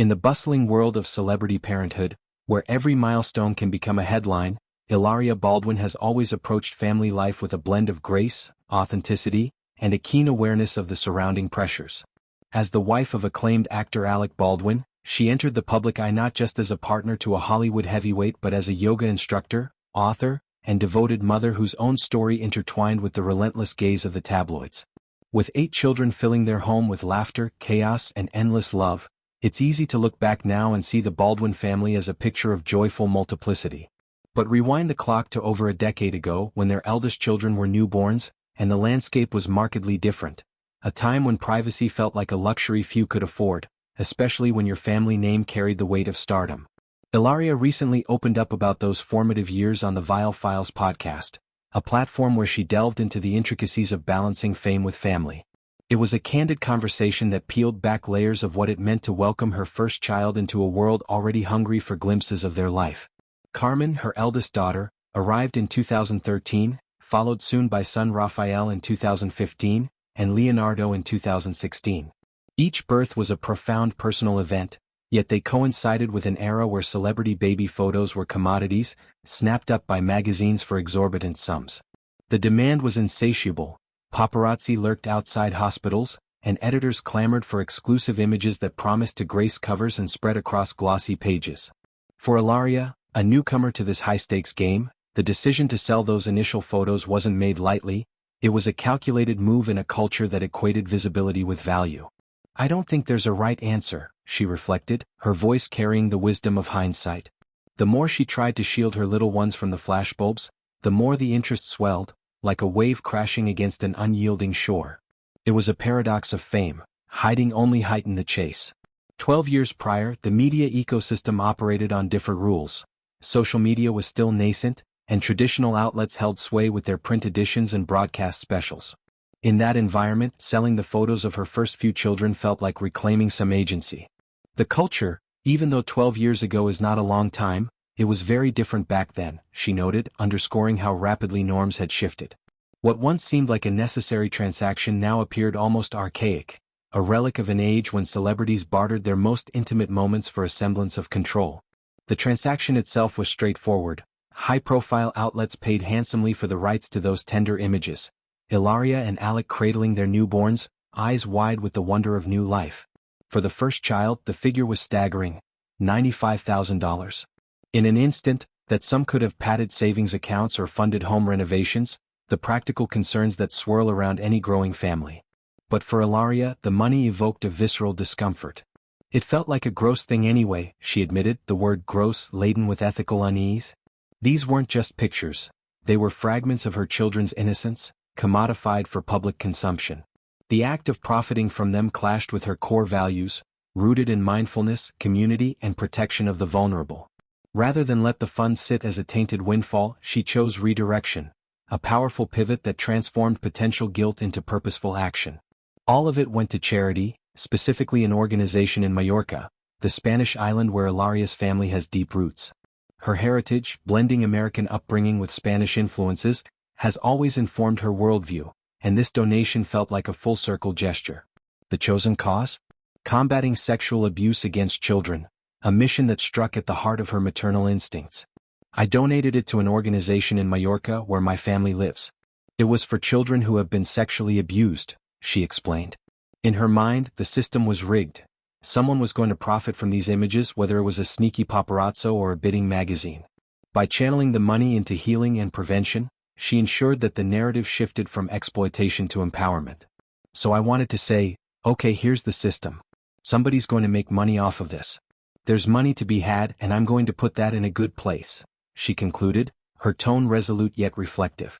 In the bustling world of celebrity parenthood, where every milestone can become a headline, Hilaria Baldwin has always approached family life with a blend of grace, authenticity, and a keen awareness of the surrounding pressures. As the wife of acclaimed actor Alec Baldwin, she entered the public eye not just as a partner to a Hollywood heavyweight but as a yoga instructor, author, and devoted mother whose own story intertwined with the relentless gaze of the tabloids. With 8 children filling their home with laughter, chaos, and endless love, it's easy to look back now and see the Baldwin family as a picture of joyful multiplicity. But rewind the clock to over a decade ago when their eldest children were newborns, and the landscape was markedly different. A time when privacy felt like a luxury few could afford, especially when your family name carried the weight of stardom. Hilaria recently opened up about those formative years on the Vile Files podcast, a platform where she delved into the intricacies of balancing fame with family. It was a candid conversation that peeled back layers of what it meant to welcome her first child into a world already hungry for glimpses of their life. Carmen, her eldest daughter, arrived in 2013, followed soon by son Raphael in 2015, and Leonardo in 2016. Each birth was a profound personal event, yet they coincided with an era where celebrity baby photos were commodities, snapped up by magazines for exorbitant sums. The demand was insatiable. Paparazzi lurked outside hospitals, and editors clamored for exclusive images that promised to grace covers and spread across glossy pages. For Hilaria, a newcomer to this high-stakes game, the decision to sell those initial photos wasn't made lightly. It was a calculated move in a culture that equated visibility with value. "I don't think there's a right answer," she reflected, her voice carrying the wisdom of hindsight. The more she tried to shield her little ones from the flashbulbs, the more the interest swelled, like a wave crashing against an unyielding shore. It was a paradox of fame. Hiding only heightened the chase. 12 years prior, the media ecosystem operated on different rules. Social media was still nascent, and traditional outlets held sway with their print editions and broadcast specials. In that environment, selling the photos of her first few children felt like reclaiming some agency. The culture, even though 12 years ago is not a long time, it was very different back then, she noted, underscoring how rapidly norms had shifted. What once seemed like a necessary transaction now appeared almost archaic, a relic of an age when celebrities bartered their most intimate moments for a semblance of control. The transaction itself was straightforward. High-profile outlets paid handsomely for the rights to those tender images. Hilaria and Alec cradling their newborns, eyes wide with the wonder of new life. For the first child, the figure was staggering, $95,000. In an instant, that sum could have padded savings accounts or funded home renovations, the practical concerns that swirl around any growing family. But for Hilaria, the money evoked a visceral discomfort. It felt like a gross thing anyway, she admitted, the word gross laden with ethical unease. These weren't just pictures. They were fragments of her children's innocence, commodified for public consumption. The act of profiting from them clashed with her core values, rooted in mindfulness, community, and protection of the vulnerable. Rather than let the funds sit as a tainted windfall, she chose redirection, a powerful pivot that transformed potential guilt into purposeful action. All of it went to charity, specifically an organization in Majorca, the Spanish island where Hilaria's family has deep roots. Her heritage, blending American upbringing with Spanish influences, has always informed her worldview, and this donation felt like a full-circle gesture. The chosen cause? Combating sexual abuse against children, a mission that struck at the heart of her maternal instincts. "I donated it to an organization in Majorca where my family lives. It was for children who have been sexually abused," she explained. In her mind, the system was rigged. Someone was going to profit from these images, whether it was a sneaky paparazzo or a bidding magazine. By channeling the money into healing and prevention, she ensured that the narrative shifted from exploitation to empowerment. "So I wanted to say, okay, here's the system. Somebody's going to make money off of this. There's money to be had and I'm going to put that in a good place," she concluded, her tone resolute yet reflective.